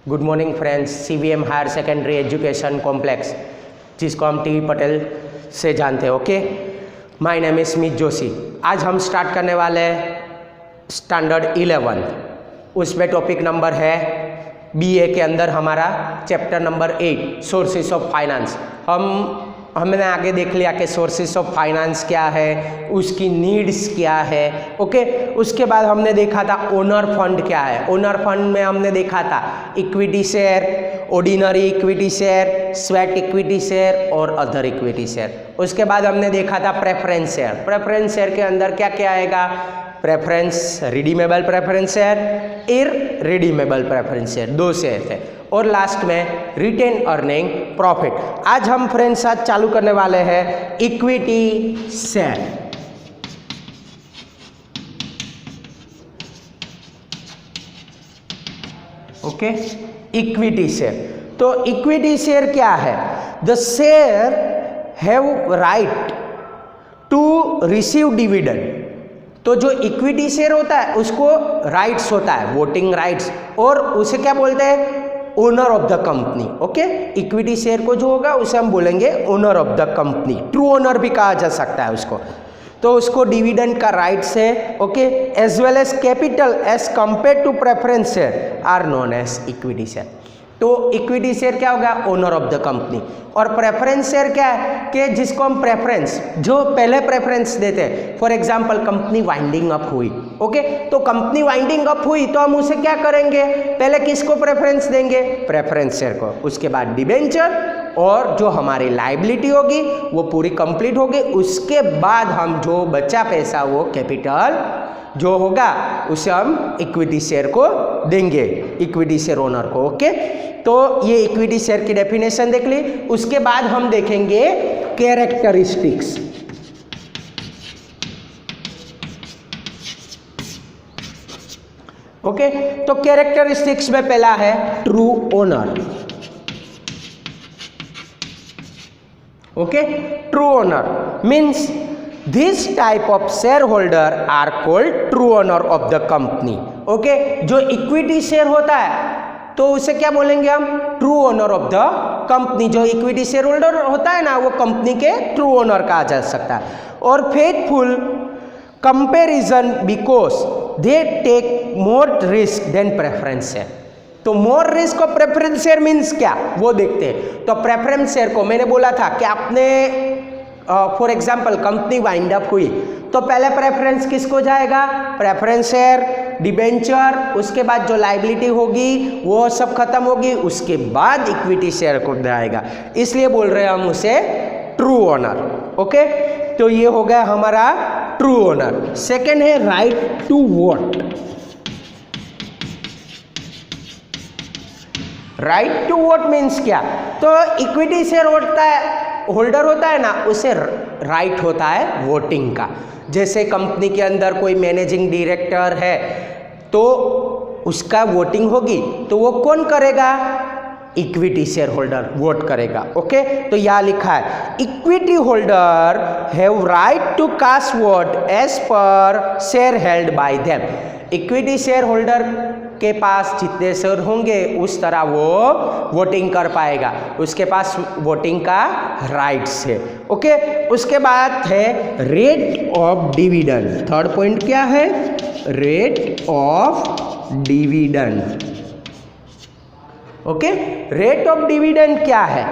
Good morning friends. CVM higher secondary education complex, जिसको हम T Patel से जानते हैं। Okay, my name is Smit Joshi. आज हम स्टार्ट करने वाले हैं स्टैंडर्ड 11। उसमें टॉपिक नंबर है BA के अंदर हमारा chapter number 8 sources of finance. हमने आगे देख लिया कि सोर्सेस ऑफ फाइनेंस क्या है, उसकी नीड्स क्या है। ओके, उसके बाद हमने देखा था ओनर फंड क्या है। ओनर फंड में हमने देखा था equity share, ordinary equity share, sweat equity share और अदर इक्विटी शेयर। उसके बाद हमने देखा था प्रेफरेंस शेयर। प्रेफरेंस शेयर के अंदर क्या क्या आएगा? Preference redeemable preference share, irredeemable preference share, दो शेयर थे। और लास्ट में रिटेन अर्निंग प्रॉफिट। आज हम फ्रेंड्स आज चालू करने वाले हैं equity share. Okay, equity share. तो इक्विटी शेयर क्या है? The share have right to receive dividend. तो जो इक्विटी शेयर होता है उसको राइट्स होता है, वोटिंग राइट्स, और उसे क्या बोलते हैं? Owner of the company. Okay, equity share को जो होगा उसे हम बोलेंगे owner of the company, true owner भी कहा जा सकता है उसको। तो उसको डिविडेंड का राइट्स है। Okay, as well as capital as compare to preference share are known as equity share. तो इक्विटी शेयर क्या होगा? Owner of the company. और प्रेफरेंस शेयर क्या है? कि जिसको हम प्रेफरेंस, जो पहले प्रेफरेंस देते हैं। For example company winding up हुई। ओके, तो कंपनी वाइंडिंग अप हुई तो हम उसे क्या करेंगे? पहले किसको प्रेफरेंस देंगे? प्रेफरेंस शेयर को। उसके बाद डिबेंचर, और जो हमारी लायबिलिटी होगी वो पूरी कंप्लीट होगी। उसके बाद हम जो बचा पैसा, वो कैपिटल जो होगा उसे हम इक्विटी शेयर को देंगे, इक्विटी शेयर ओनर को। ओके, तो ये इक्विटी शेयर की डेफिनेशन देख ली। उसके बाद हम देखेंगे कैरेक्टरिस्टिक्स। ओके, तो कैरेक्टरिस्टिक्स में पहला है true owner. Okay, true owner means this type of share holder are called true owner of the company. Okay, जो इक्विटी शेयर होता है तो उसे क्या बोलेंगे हम? True owner of the company. जो इक्विटी शेयर होल्डर होता है ना, वो कंपनी के ट्रू ओनर कहा जा सकता है। और faithful comparison because they take more risk than preference share. तो मोर रिस्क और प्रेफरेंस शेयर मीन्स क्या, वो देखते हैं। तो प्रेफरेंस शेयर को मैंने बोला था कि आपने for example company wind up हुई तो पहले प्रेफरेंस किसको जाएगा? प्रेफरेंस शेयर, डिबेंचर, उसके बाद जो लायबिलिटी होगी वो सब खत्म होगी, उसके बाद इक्विटी शेयर को जाएगा। इसलिए बोल रहे हैं हम उसे ट्रू ओनर। ओके, तो ये हो गया हमारा ट्रू ओनर। सेकेंड है right to vote. Right to vote means क्या? तो इक्विटी शेयर होल्डर होता है ना, उसे राइट होता है वोटिंग का। जैसे कंपनी के अंदर कोई मैनेजिंग डायरेक्टर है तो उसका वोटिंग होगी, तो वो कौन करेगा? इक्विटी शेयर होल्डर वोट करेगा। ओके, तो यहाँ लिखा है equity holder have right to cast vote as per share held by them. Equity share holder के पास जितने शेयर होंगे उस तरह वो वोटिंग कर पाएगा, उसके पास वोटिंग का राइट्स है। ओके, उसके बाद है rate of dividend. Third point क्या है? Rate of dividend. Okay, rate of dividend क्या है?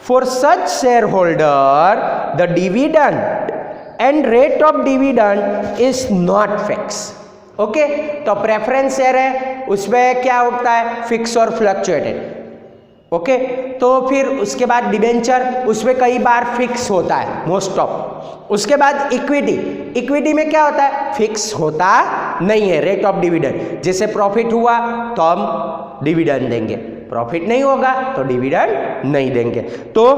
For such share holder the dividend and rate of dividend is not fix. Okay, तो प्रेफरेंस शेयर है, उसमें क्या होता है? फिक्स और फ्लक्चुएटेड। ओके, तो फिर उसके बाद डिबेंचर, उसमें कई बार फिक्स होता है, मोस्ट ऑफ। उसके बाद इक्विटी, इक्विटी में क्या होता है? फिक्स होता नहीं है रेट ऑफ डिविडेंड। जैसे प्रॉफिट हुआ तो हम डिविडेंड देंगे, प्रॉफिट नहीं होगा तो डिविडेंड नहीं देंगे। तो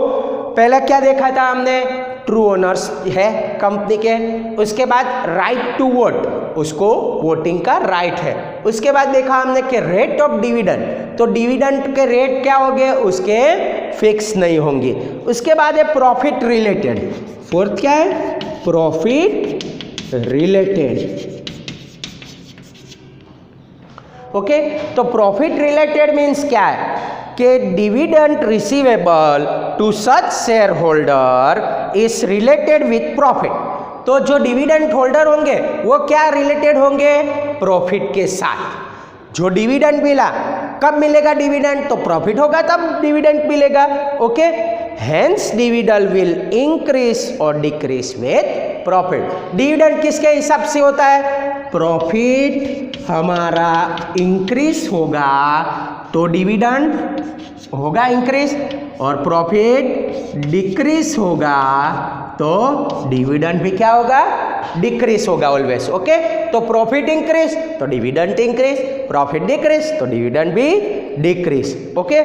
पहले क्या देखा था हमने? ट्रू ओनर्स है कंपनी के। उसके बाद राइट टू वोट, उसको वोटिंग का राइट है। उसके बाद देखा हमने कि रेट ऑफ डिविडेंड, तो डिविडेंड के रेट क्या होंगे? उसके फिक्स नहीं होंगे। उसके बाद है प्रॉफिट रिलेटेड। फोर्थ क्या है? Profit related. ओके, तो प्रॉफिट रिलेटेड मीन्स क्या है कि dividend receivable to such share holder is related with profit. तो जो डिविडेंड होल्डर होंगे वो क्या रिलेटेड होंगे, प्रॉफिट के साथ। जो डिविडेंड मिला, कब मिलेगा डिविडेंड, तो प्रॉफिट होगा तब डिविडेंड मिलेगा। Okay, hence dividend will increase और डिक्रीज विथ प्रॉफिट। डिविडेंड किसके हिसाब से होता है, प्रॉफिट हमारा इंक्रीज होगा तो डिविडेंड होगा इंक्रीज, और प्रॉफिट डिक्रीज होगा तो डिविडेंड भी क्या होगा, डिक्रीज होगा ऑलवेज। ओके, तो प्रॉफिट इंक्रीज तो डिविडेंड इंक्रीज, प्रॉफिट डिक्रीज तो डिविडेंड भी डिक्रीज। ओके,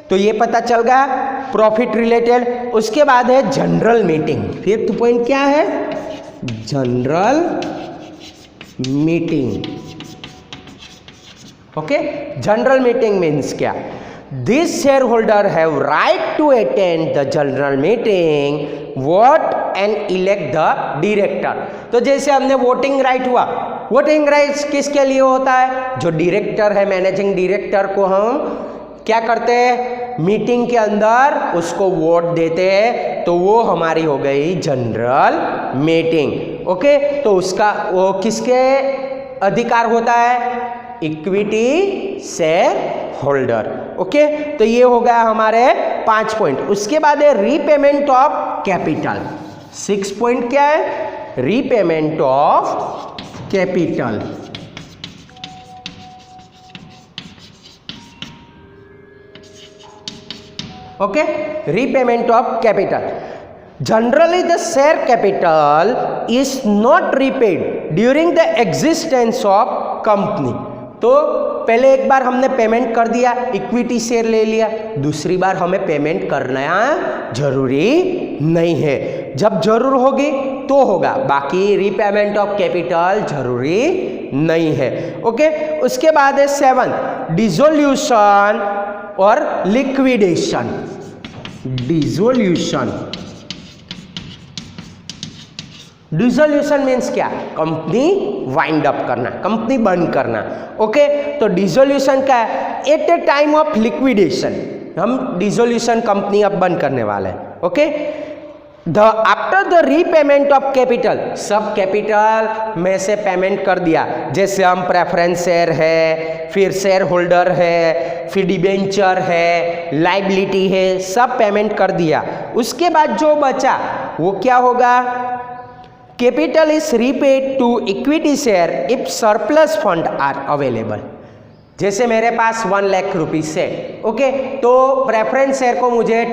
तो ये पता चल गया प्रॉफिट रिलेटेड। उसके बाद है जनरल मीटिंग। फिफ्थ पॉइंट क्या है, general meeting. Okay, general meeting means क्या, this share holder have right to attend the general meeting, vote and elect the director. तो जैसे हमने वोटिंग राइट हुआ, वोटिंग राइट किसके लिए होता है, जो डायरेक्टर है, मैनेजिंग डायरेक्टर को हम क्या करते हैं, मीटिंग के अंदर उसको वोट देते हैं, तो वो हमारी हो गई जनरल मीटिंग। ओके, तो उसका वो किसके अधिकार होता है, इक्विटी शेयर होल्डर। ओके, तो ये हो गया हमारे 5 पॉइंट। उसके बाद है रीपेमेंट ऑफ कैपिटल। 6 पॉइंट क्या है, repayment of capital. Okay, repayment of capital. Generally the share capital is not repaid during the existence of company. तो पहले एक बार हमने पेमेंट कर दिया, इक्विटी शेयर ले लिया, दूसरी बार हमें पेमेंट करना जरूरी नहीं है, जब जरूर होगी तो होगा, बाकी रीपेमेंट ऑफ कैपिटल जरूरी नहीं है। ओके, उसके बाद है 7 डिसोल्यूशन और लिक्विडेशन। डिसोल्यूशन, डिसोल्यूशन मीन्स क्या, कंपनी वाइंड अप करना, कंपनी बंद करना। ओके, तो डिसोल्यूशन क्या है, at a time of liquidation हम डिसोल्यूशन कंपनी अब बंद करने वाले हैं। Okay, the after the repayment of capital, सब कैपिटल में से पेमेंट कर दिया, जैसे हम प्रेफरेंस शेयर है, फिर शेयर होल्डर है, फिर डिबेंचर है, लाइबिलिटी है, सब पेमेंट कर दिया। उसके बाद जो बचा वो क्या होगा, capital is repaid to equity share if surplus fund are available. जैसे मेरे पास 1 लाख रुपीज है, ओके, तो प्रेफरेंस शेयर को मुझे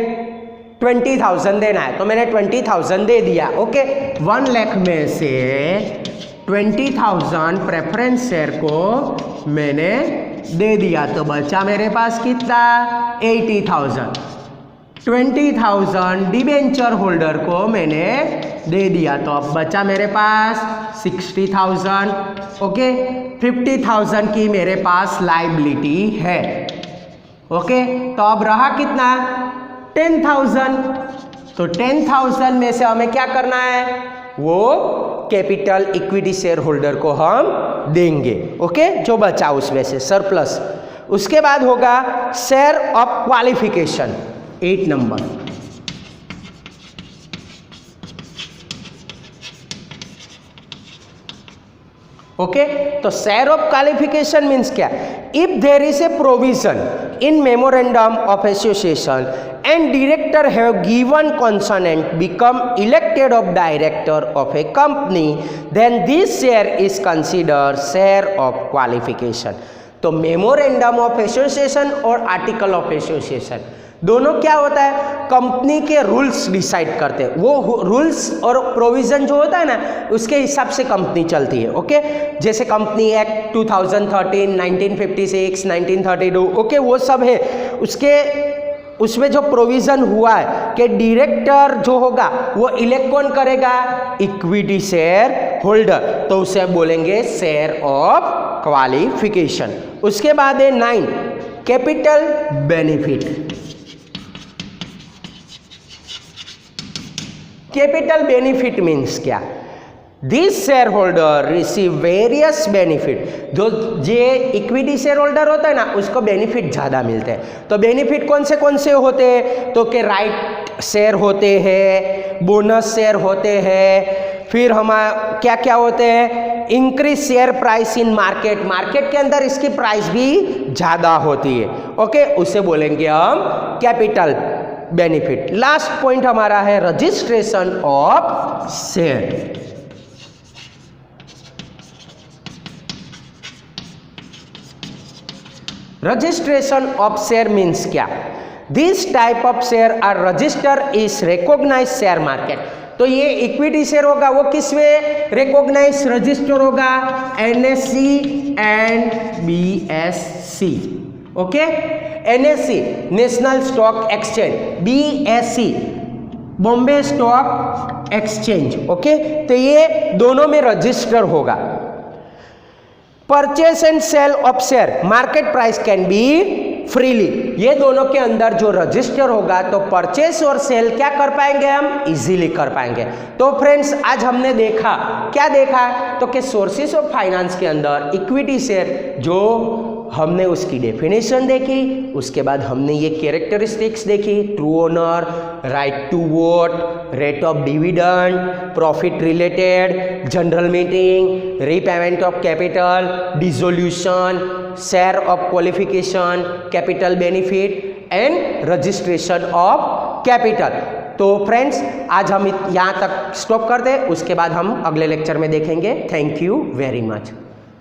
20,000 देना है, तो मैंने 20,000 दे दिया। ओके, 1 लाख में से 20,000 प्रेफरेंस शेयर को मैंने दे दिया, तो बचा मेरे पास कितना, 80,000। 20,000 डिबेंचर होल्डर को मैंने दे दिया, तो अब बचा मेरे पास 60,000। ओके, 50,000 की मेरे पास लाइबिलिटी है। ओके, तो अब रहा कितना, 10,000। तो 10,000 में से हमें क्या करना है, वो कैपिटल इक्विटी शेयर होल्डर को हम देंगे। ओके, जो बचा उसमें से सरप्लस। उसके बाद होगा share of qualification, 8 number. Okay, तो शेयर ऑफ क्वालिफिकेशन मीन्स क्या, if there is a provision in memorandum of association and director have given consent become elected of director of a company, then this share is considered share of qualification. तो memorandum of association और article of association दोनों क्या होता है, company के rules decide करते हैं, वो रूल्स और प्रोविजन जो होता है ना, उसके हिसाब से कंपनी चलती है। ओके, जैसे कंपनी एक्ट 2013, 1956, 1932, ओके, वो सब है। उसमें जो प्रोविजन हुआ है कि डायरेक्टर जो होगा वो इलेक्ट कौन करेगा, इक्विटी शेयर होल्डर, तो उसे बोलेंगे शेयर ऑफ क्वालिफिकेशन। उसके बाद है 9 capital benefit. Capital benefit means क्या, this share holder receive various benefit. जो जे इक्विटी शेयर होल्डर होता है ना, उसको बेनिफिट ज़्यादा मिलते हैं। तो बेनिफिट कौन से होते हैं? तो के राइट शेयर होते हैं, बोनस शेयर होते हैं, फिर हमारा क्या क्या होते हैं? Increase share price in market, market के अंदर इसकी प्राइस भी ज़्यादा होती है। ओके, उसे बोलेंगे हम कैपिटल बेनिफिट। लास्ट पॉइंट हमारा है registration of share. Registration of share means क्या? This type of share are register is recognise share market. तो ये इक्विटी शेयर होगा, वो किस में रिकॉग्नाइज रजिस्टर होगा? NSC and BSC. Okay, NSC national stock exchange, BSC Bombay stock exchange. Okay, तो ये दोनों में रजिस्टर होगा। Purchase and sale of share, market price can be freely. ये दोनों के अंदर जो रजिस्टर होगा तो परचेस और सेल क्या कर पाएंगे? हम इजीली कर पाएंगे। तो फ्रेंड्स, आज हमने देखा, क्या देखा? तो कि सोर्सेस ऑफ फाइनेंस के अंदर इक्विटी शेयर, जो हमने उसकी डेफिनेशन देखी, उसके बाद हमने ये कैरेक्टरिस्टिक्स देखी, true owner, right to vote, rate of dividend, profit related, general meeting, repayment of capital, dissolution, share of qualification, capital benefit and registration of capital. तो फ्रेंड्स, आज हम यहाँ तक स्टॉप कर दें, उसके बाद हम अगले लेक्चर में देखेंगे। Thank you very much.